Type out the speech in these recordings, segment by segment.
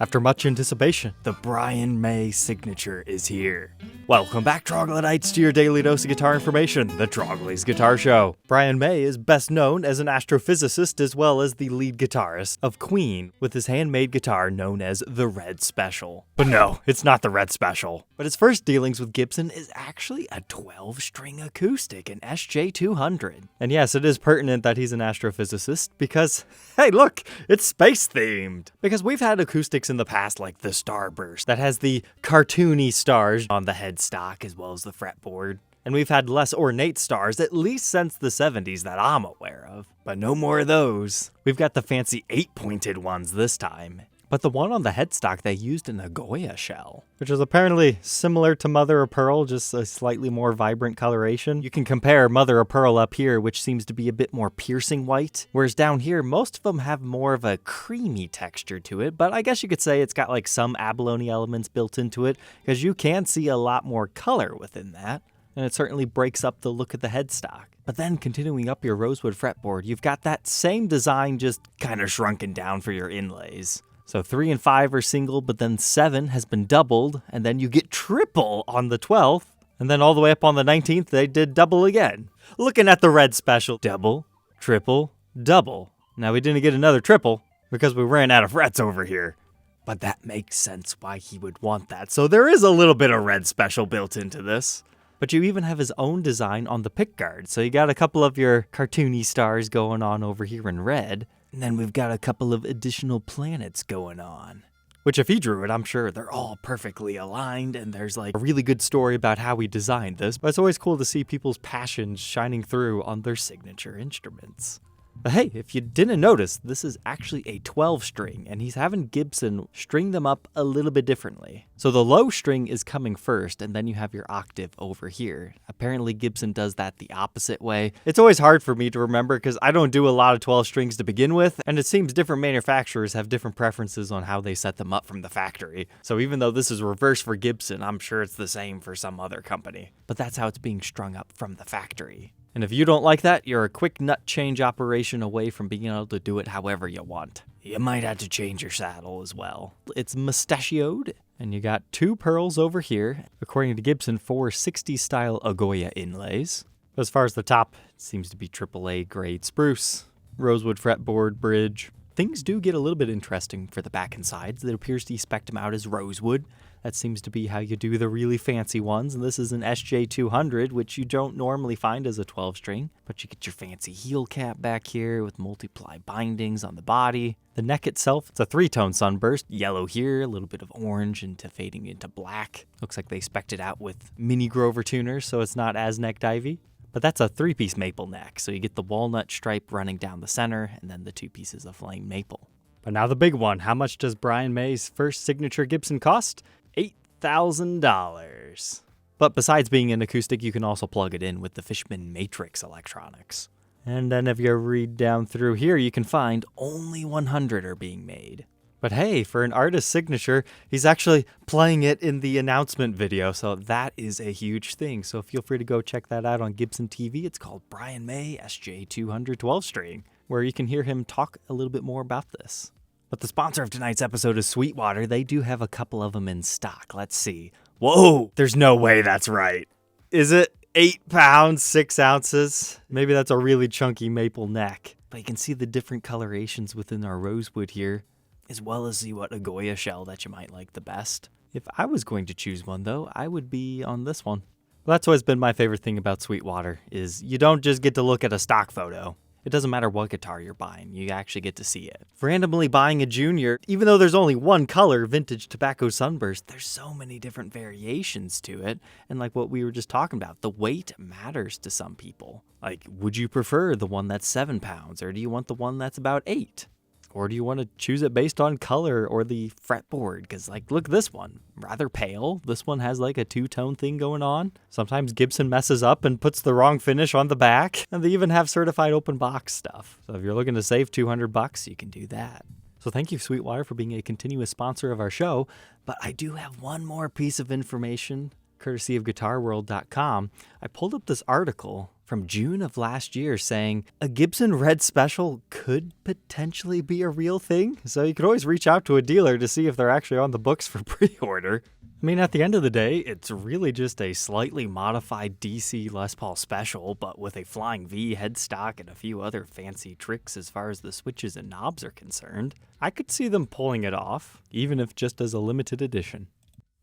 After much anticipation, the Brian May signature is here. Welcome back, Troglodytes, to your daily dose of guitar information, the Trogly's Guitar Show. Brian May is best known as an astrophysicist as well as the lead guitarist of Queen, with his handmade guitar known as the Red Special. But no, it's not the Red Special. But his first dealings with Gibson is actually a 12-string acoustic, an SJ200. And yes, it is pertinent that he's an astrophysicist because, hey look, it's space-themed. Because we've had acoustics in the past like the Starburst that has the cartoony stars on the headstock as well as the fretboard. And we've had less ornate stars at least since the 70s that I'm aware of. But no more of those. We've got the fancy 8-pointed ones this time. But the one on the headstock they used an Goya shell, which is apparently similar to Mother of Pearl, just a slightly more vibrant coloration. You can compare Mother of Pearl up here, which seems to be a bit more piercing white, whereas down here, most of them have more of a creamy texture to it, but I guess you could say it's got like some abalone elements built into it, because you can see a lot more color within that, and it certainly breaks up the look of the headstock. But then continuing up your rosewood fretboard, you've got that same design just kind of shrunken down for your inlays. So 3 and 5 are single, but then 7 has been doubled, and then you get triple on the 12th, and then all the way up on the 19th, they did double again. Looking at the Red Special, double, triple, double. Now we didn't get another triple, because we ran out of frets over here. But that makes sense why he would want that, so there is a little bit of Red Special built into this. But you even have his own design on the pickguard, so you got a couple of your cartoony stars going on over here in red. And then we've got a couple of additional planets going on. Which if he drew it, I'm sure they're all perfectly aligned and there's like a really good story about how he designed this. But it's always cool to see people's passions shining through on their signature instruments. But hey, if you didn't notice, this is actually a 12-string, and he's having Gibson string them up a little bit differently. So the low string is coming first, and then you have your octave over here. Apparently Gibson does that the opposite way. It's always hard for me to remember because I don't do a lot of 12 strings to begin with, and it seems different manufacturers have different preferences on how they set them up from the factory. So even though this is reversed for Gibson, I'm sure it's the same for some other company. But that's how it's being strung up from the factory. And if you don't like that, you're a quick nut change operation away from being able to do it however you want. You might have to change your saddle as well. It's mustachioed, and you got 2 pearls over here, according to Gibson, 4 60s style Goya inlays. As far as the top, it seems to be AAA grade spruce, rosewood fretboard, bridge. Things do get a little bit interesting for the back and sides. It appears to spec them out as rosewood. That seems to be how you do the really fancy ones, and this is an SJ200, which you don't normally find as a 12-string, but you get your fancy heel cap back here with multiply bindings on the body. The neck itself, it's a 3-tone sunburst, yellow here, a little bit of orange into fading into black. Looks like they spec'd it out with mini Grover tuners, so it's not as neck divey. But that's a 3-piece maple neck, so you get the walnut stripe running down the center, and then the 2 pieces of flame maple. But now the big one, how much does Brian May's first signature Gibson cost? $8,000. But besides being an acoustic, you can also plug it in with the Fishman Matrix electronics. And then if you read down through here, you can find only 100 are being made. But hey, for an artist signature, he's actually playing it in the announcement video, so that is a huge thing. So feel free to go check that out on Gibson TV. It's called Brian May SJ200 12-string, where you can hear him talk a little bit more about this. But the sponsor of tonight's episode is Sweetwater. They do have a couple of them in stock. Let's see. Whoa, there's no way that's right. Is it 8 pounds, 6 ounces? Maybe that's a really chunky maple neck. But you can see the different colorations within our rosewood here, as well as see what Goya shell that you might like the best. If I was going to choose one, though, I would be on this one. Well, that's always been my favorite thing about Sweetwater, is you don't just get to look at a stock photo. It doesn't matter what guitar you're buying, you actually get to see it. Randomly buying a Junior, even though there's only one color, vintage tobacco sunburst, there's so many different variations to it. And like what we were just talking about, the weight matters to some people. Like, would you prefer the one that's 7 pounds, or do you want the one that's about 8? Or do you want to choose it based on color or the fretboard? Because, like, look at this one. Rather pale. This one has, like, a 2-tone thing going on. Sometimes Gibson messes up and puts the wrong finish on the back. And they even have certified open box stuff. So if you're looking to save $200, you can do that. So thank you, Sweetwater, for being a continuous sponsor of our show. But I do have one more piece of information, courtesy of GuitarWorld.com. I pulled up this article from June of last year saying a Gibson Red Special could potentially be a real thing. So you could always reach out to a dealer to see if they're actually on the books for pre-order. I mean, at the end of the day, it's really just a slightly modified DC Les Paul Special, but with a flying V headstock and a few other fancy tricks as far as the switches and knobs are concerned. I could see them pulling it off, even if just as a limited edition.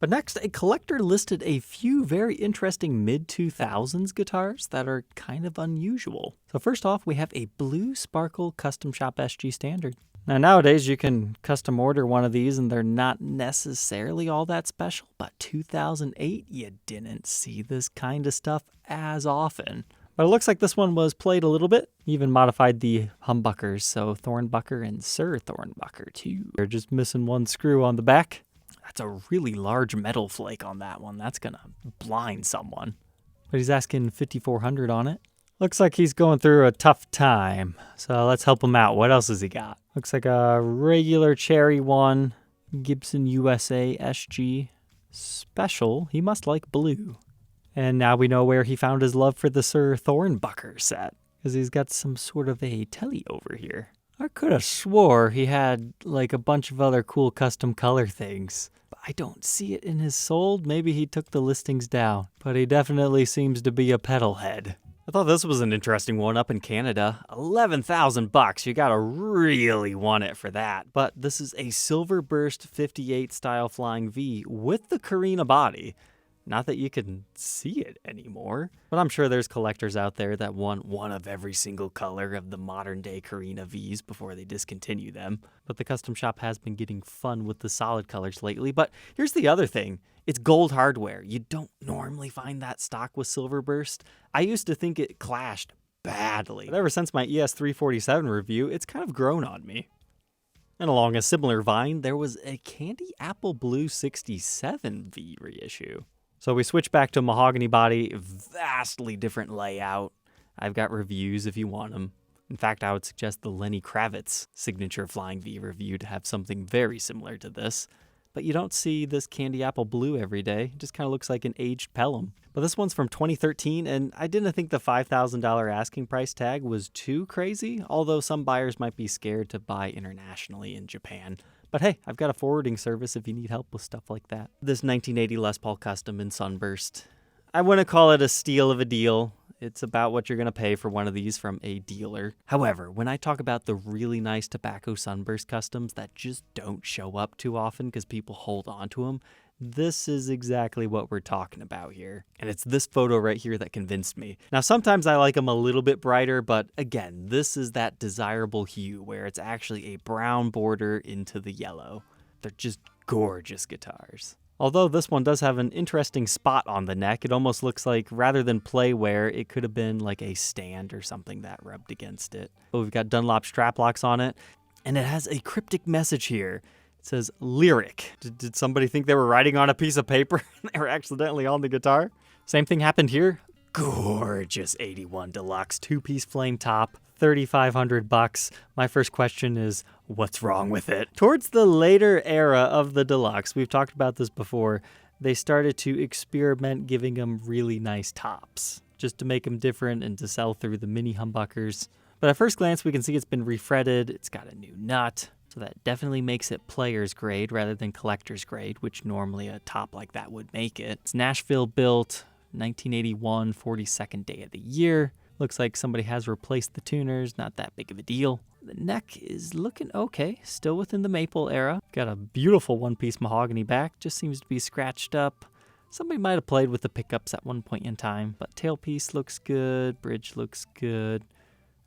But next, a collector listed a few very interesting mid-2000s guitars that are kind of unusual. So first off, we have a Blue Sparkle Custom Shop SG Standard. Now nowadays you can custom order one of these and they're not necessarily all that special, but 2008 you didn't see this kind of stuff as often. But it looks like this one was played a little bit, even modified the humbuckers, so Thornbucker and Sir Thornbucker too. They're just missing one screw on the back. That's a really large metal flake on that one. That's gonna blind someone. But he's asking $5,400 on it. Looks like he's going through a tough time. So let's help him out. What else has he got? Looks like a regular cherry one, Gibson USA SG Special. He must like blue. And now we know where he found his love for the Sir Thornbucker set, because he's got some sort of a telly over here. I could have swore he had like a bunch of other cool custom color things, but I don't see it in his sold. Maybe he took the listings down, but he definitely seems to be a pedal head. I thought this was an interesting one up in Canada. $11,000. You gotta really want it for that. But this is a Silver Burst 58 style Flying V with the Carina body. Not that you can see it anymore, but I'm sure there's collectors out there that want one of every single color of the modern day Carina Vs before they discontinue them. But the custom shop has been getting fun with the solid colors lately. But here's the other thing. It's gold hardware. You don't normally find that stock with Silver Burst. I used to think it clashed badly. But ever since my ES347 review, it's kind of grown on me. And along a similar vine, there was a Candy Apple Blue 67 V reissue. So we switch back to mahogany body, vastly different layout. I've got reviews if you want them. In fact, I would suggest the Lenny Kravitz signature Flying V review to have something very similar to this. But you don't see this candy apple blue every day. It just kind of looks like an aged Pelham. But this one's from 2013, and I didn't think the $5,000 asking price tag was too crazy, although some buyers might be scared to buy internationally in Japan. But hey, I've got a forwarding service if you need help with stuff like that. This 1980 Les Paul Custom in Sunburst. I wouldn't call it a steal of a deal. It's about what you're going to pay for one of these from a dealer. However, when I talk about the really nice tobacco Sunburst customs that just don't show up too often because people hold on to them, this is exactly what we're talking about here. And it's this photo right here that convinced me. Now, sometimes I like them a little bit brighter, but again, this is that desirable hue where it's actually a brown border into the yellow. They're just gorgeous guitars. Although this one does have an interesting spot on the neck, it almost looks like rather than playware, it could have been like a stand or something that rubbed against it. But we've got Dunlop strap locks on it, and it has a cryptic message here. It says lyric. Did somebody think they were writing on a piece of paper and they were accidentally on the guitar? Same thing happened here. Gorgeous 81 Deluxe 2-piece flame top, $3,500. My first question is, what's wrong with it? Towards the later era of the Deluxe, we've talked about this before, they started to experiment giving them really nice tops, just to make them different and to sell through the mini humbuckers. But at first glance, we can see it's been refretted, it's got a new nut, so that definitely makes it player's grade rather than collector's grade, which normally a top like that would make it. It's Nashville built, 1981, 42nd day of the year. Looks like somebody has replaced the tuners, not that big of a deal. The neck is looking okay, still within the maple era. Got a beautiful one-piece mahogany back, just seems to be scratched up. Somebody might have played with the pickups at one point in time, but tailpiece looks good, bridge looks good.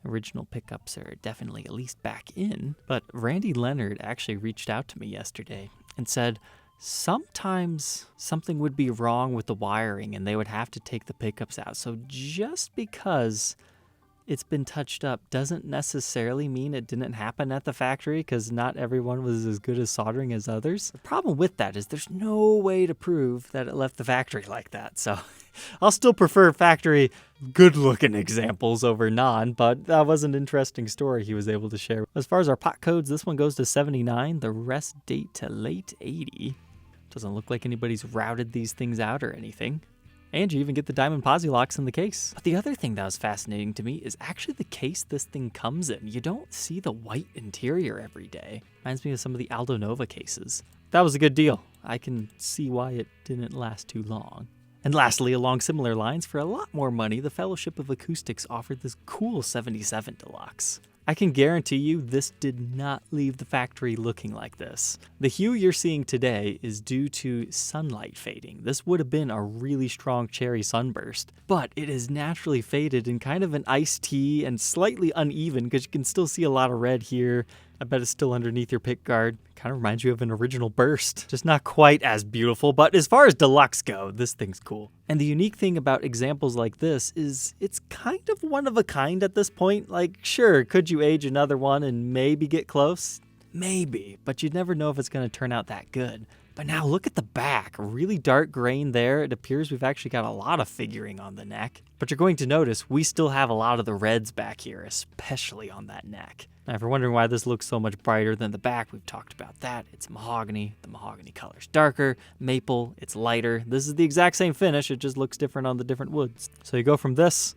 Original pickups are definitely at least back in. But Randy Leonard actually reached out to me yesterday and said, sometimes something would be wrong with the wiring and they would have to take the pickups out. So just because it's been touched up doesn't necessarily mean it didn't happen at the factory, because not everyone was as good as soldering as others. The problem with that is there's no way to prove that it left the factory like that. So I'll still prefer factory good-looking examples over non, but that was an interesting story he was able to share. As far as our pot codes, this one goes to 79. The rest date to late 80. Doesn't look like anybody's routed these things out or anything. And you even get the diamond posi locks in the case. But the other thing that was fascinating to me is actually the case this thing comes in. You don't see the white interior every day. Reminds me of some of the Aldo Nova cases. That was a good deal. I can see why it didn't last too long. And lastly, along similar lines, for a lot more money, the Fellowship of Acoustics offered this cool 77 Deluxe. I can guarantee you this did not leave the factory looking like this. The hue you're seeing today is due to sunlight fading. This would have been a really strong cherry sunburst, but it is naturally faded in kind of an iced tea and slightly uneven because you can still see a lot of red here. I bet it's still underneath your pick guard. Kind of reminds you of an original burst. Just not quite as beautiful, but as far as deluxe go, this thing's cool. And the unique thing about examples like this is it's kind of one of a kind at this point. Like, sure, could you age another one and maybe get close? Maybe, but you'd never know if it's going to turn out that good. But now look at the back, really dark grain there. It appears we've actually got a lot of figuring on the neck. But you're going to notice we still have a lot of the reds back here, especially on that neck. Now, if you're wondering why this looks so much brighter than the back, we've talked about that. It's mahogany. The mahogany color's darker. Maple, it's lighter. This is the exact same finish. It just looks different on the different woods. So you go from this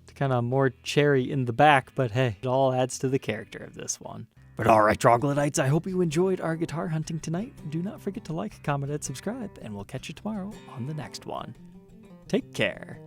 to kind of more cherry in the back, but hey, it all adds to the character of this one. But alright, Troglodytes, I hope you enjoyed our guitar hunting tonight. Do not forget to like, comment, and subscribe, and we'll catch you tomorrow on the next one. Take care.